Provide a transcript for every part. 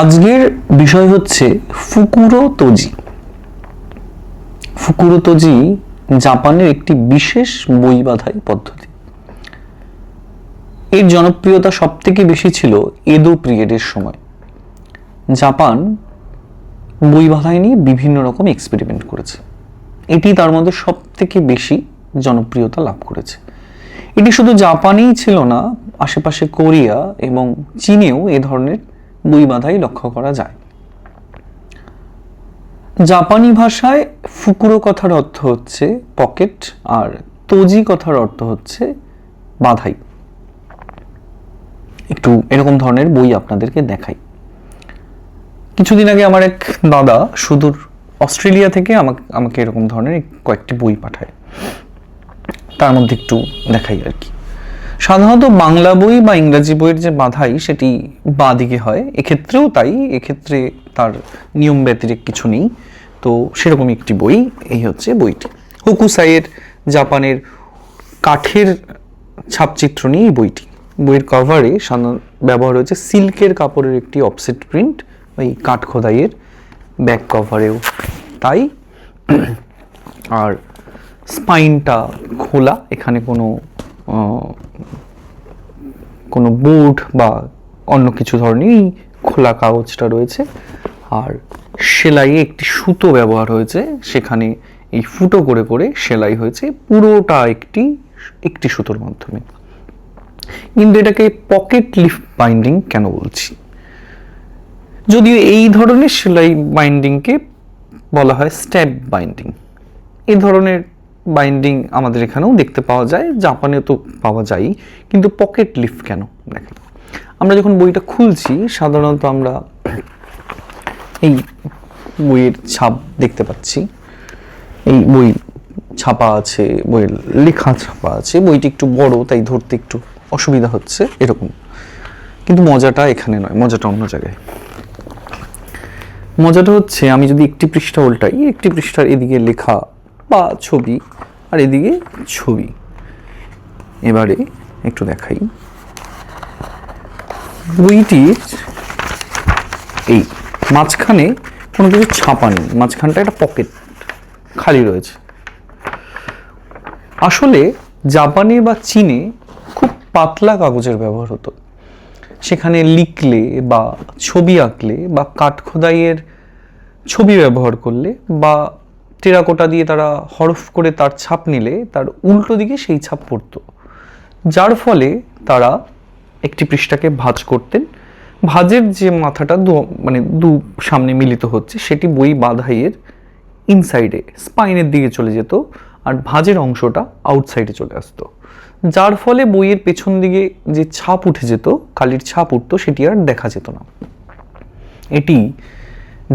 আজকের বিষয় হচ্ছে ফুকুরো তোজি। ফুকুরো তোজি জাপানের একটি বিশেষ বই বাঁধাই পদ্ধতি। এর জনপ্রিয়তা সব থেকে বেশি ছিল এদো পিরিয়ডের সময়। জাপান বই বাঁধাই নিয়ে বিভিন্ন রকম এক্সপেরিমেন্ট করেছে। এটি তার মধ্যে সব থেকে বেশি জনপ্রিয়তা লাভ করেছে। এটি শুধু জাপানেই ছিল না, আশেপাশে কোরিয়া এবং চীনেও এ ধরনের বই বাঁধাই লক্ষ্য করা যায়। জাপানি ভাষায় ফুকুরো কথার অর্থ হচ্ছে পকেট, আর তোজি কথার অর্থ হচ্ছে বাঁধাই। একটু এরকম ধরনের বই আপনাদেরকে দেখাই। কিছুদিন আগে আমার এক দাদা সুদূর অস্ট্রেলিয়া থেকে আমাকে এরকম ধরনের কয়েকটি বই পাঠায়। তার মধ্যে একটু দেখাই আর কি। সাধারণত বাংলা বই বা ইংরাজি বইয়ের যে বাঁধাই সেটি বাঁ দিকে হয়, এক্ষেত্রেও তাই। এক্ষেত্রে তার নিয়ম ব্যতিরেক কিছু নেই। তো সেরকমই একটি বই, এই হচ্ছে বইটি। হোকুসাইয়ের জাপানের কাঠের ছাপচিত্র নিয়ে এই বইটি। বইয়ের কভারে সাধারণত ব্যবহার হয়েছে সিল্কের কাপড়ের একটি অফসেট প্রিন্ট, ওই কাঠ খোদাইয়ের। ব্যাক কভারেও তাই। আর স্পাইনটা খোলা, এখানে কোনো বোর্ড বা অন্য কিছু ধরনের খোলা কাগজটা রয়েছে। আর সেলাইয়ে একটি সুতো ব্যবহার হয়েছে, সেখানে এই ফুটো করে করে সেলাই হয়েছে পুরোটা একটি সুতোর মাধ্যমে। কিন্তু এটাকে পকেট লিফ বাইন্ডিং কেন বলছি? যদিও এই ধরনের সেলাই বাইন্ডিংকে বলা হয় স্ট্যাব বাইন্ডিং। এই ধরনের বাইন্ডিং আমাদের এখানেও দেখতে পাওয়া যায়, জাপানে তো পাওয়া যায়, কিন্তু পকেট লিফ কেন? দেখেন, আমরা যখন বইটা খুলছি সাধারণত আমরা এই বইয়ের ছাপ দেখতে পাচ্ছি। এই বই ছাপা আছে, বইয়ের লেখা ছাপা আছে। বইটি একটু বড়, তাই ধরতে একটু অসুবিধা হচ্ছে এরকম। কিন্তু মজাটা এখানে নয়, মজাটা অন্য জায়গায়। মজাটা হচ্ছে আমি যদি একটি পৃষ্ঠা উল্টাই, একটি পৃষ্ঠার এদিকে লেখা বা ছবি আর এদিকে ছবি। এবারে একটু দেখাই, বইটির এই মাঝখানে কোনো কিছু ছাপা নেই, মাঝখানটা একটা পকেট খালি রয়েছে। আসলে জাপানে বা চীনে খুব পাতলা কাগজের ব্যবহার হতো। সেখানে লিখলে বা ছবি আঁকলে বা কাঠখোদাইয়ের ছবি ব্যবহার করলে বা টেরাকোটা দিয়ে তারা হরফ করে তার ছাপ নিলে তার উল্টো দিকে সেই ছাপ পড়তো, যার ফলে তারা একটি পৃষ্ঠাকে ভাঁজ করতেন। ভাঁজের যে মাথাটা দু সামনে মিলিত হচ্ছে, সেটি বই বাঁধাইয়ের ইনসাইডে স্পাইনের দিকে চলে যেত, আর ভাঁজের অংশটা আউটসাইডে চলে আসতো, যার ফলে বইয়ের পেছন দিকে যে ছাপ উঠে যেত, কালির ছাপ উঠতো, সেটি আর দেখা যেত না। এটি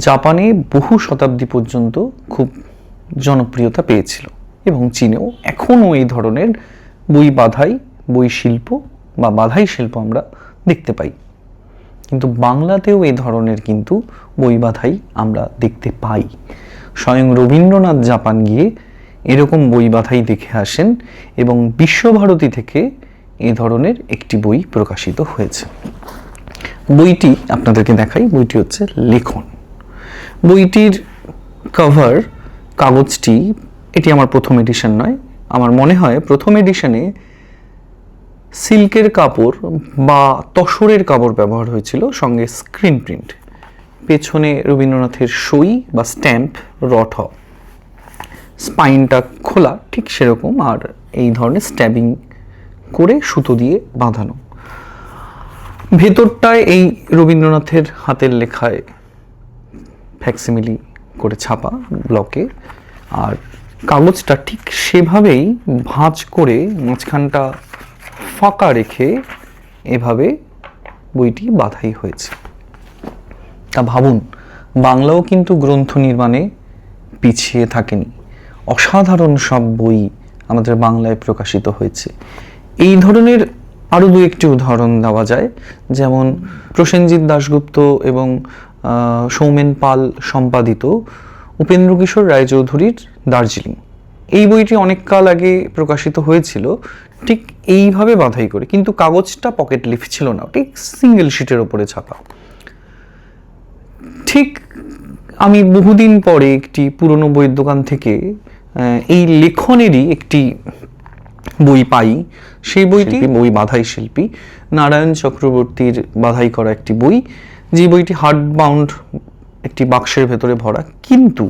জাপানে বহু শতাব্দী পর্যন্ত খুব জনপ্রিয়তা পেয়েছিল এবং চীনেও এখনও এই ধরনের বই শিল্প বা বাঁধাই শিল্প আমরা দেখতে পাই। কিন্তু বাংলাতেও এই ধরনের কিন্তু বই বাঁধাই আমরা দেখতে পাই। স্বয়ং রবীন্দ্রনাথ জাপান গিয়ে এরকম বই বাঁধাই দেখে আসেন এবং বিশ্বভারতী থেকে এই ধরনের একটি বই প্রকাশিত হয়েছে। বইটি আপনাদেরকে দেখাই। বইটি হচ্ছে লেখন। বইটির কভার কাগজটি, এটি আমার প্রথম এডিশন নয়, আমার মনে হয় প্রথম এডিশনে সিল্কের কাপড় বা তসরের কাপড় ব্যবহার হয়েছিল, সঙ্গে স্ক্রিন প্রিন্ট। পেছনে রবীন্দ্রনাথের সই বা স্ট্যাম্প রট। স্পাইনটা খোলা ঠিক সেরকম, আর এই ধরনের স্ট্যাবিং করে সুতো দিয়ে বাঁধানো। ভেতরটায় এই রবীন্দ্রনাথের হাতের লেখায় ফ্যাক্সিমিলি করে ছাপা ব্লকে, আর কাগজটা ঠিক সেভাবেই ভাঁজ করে মাঝখানটা ফাঁকা রেখে এভাবে বইটি বাঁধাই হয়েছে। তা ভাবুন, বাংলাও কিন্তু গ্রন্থ নির্মাণে পিছিয়ে থাকেনি। অসাধারণ সব বই আমাদের বাংলায় প্রকাশিত হয়েছে। এই ধরনের আরও দু একটি উদাহরণ দেওয়া যায়, যেমন প্রসেনজিৎ দাশগুপ্ত এবং সৌমেন পাল সম্পাদিত উপেন্দ্রকিশোর রায়চৌধুরীর দার্জিলিং। এই বইটি অনেক কাল আগে প্রকাশিত হয়েছিল ঠিক এইভাবে বাঁধাই করে, কিন্তু কাগজটা পকেট লিফ ছিল না, ঠিক সিঙ্গেল শিটের ওপরে ছাপা। ঠিক আমি বহুদিন পরে একটি পুরনো বইয়ের দোকান থেকে এই লেখনেরই একটি বই পাই। সেই বইটি বই বাধাই শিল্পী নারায়ণ চক্রবর্তীর বাধাই করা একটি বই, যে বইটি হার্ড বাউন্ড একটি বাক্সের ভেতরে ভরা, কিন্তু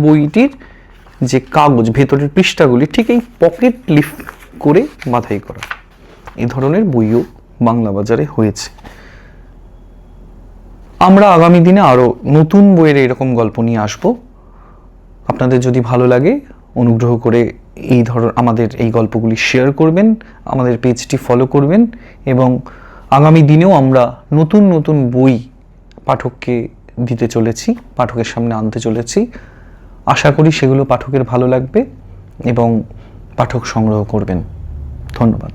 বইটির যে কাগজ, ভেতরের পৃষ্ঠাগুলি ঠিক এই পকেট লিফ করে বাধাই করা। এই ধরনের বইও বাংলা বাজারে হয়েছে। আমরা আগামী দিনে আরও নতুন বইয়ের এরকম গল্প নিয়ে আসব। আপনাদের যদি ভালো লাগে অনুগ্রহ করে আমাদের এই গল্পগুলি শেয়ার করবেন, আমাদের পেজটি ফলো করবেন, এবং আগামী দিনেও আমরা নতুন নতুন বই পাঠককে দিতে চলেছি, পাঠকের সামনে আনতে চলেছি। আশা করি সেগুলো পাঠকের ভালো লাগবে এবং পাঠক সংগ্রহ করবেন। ধন্যবাদ।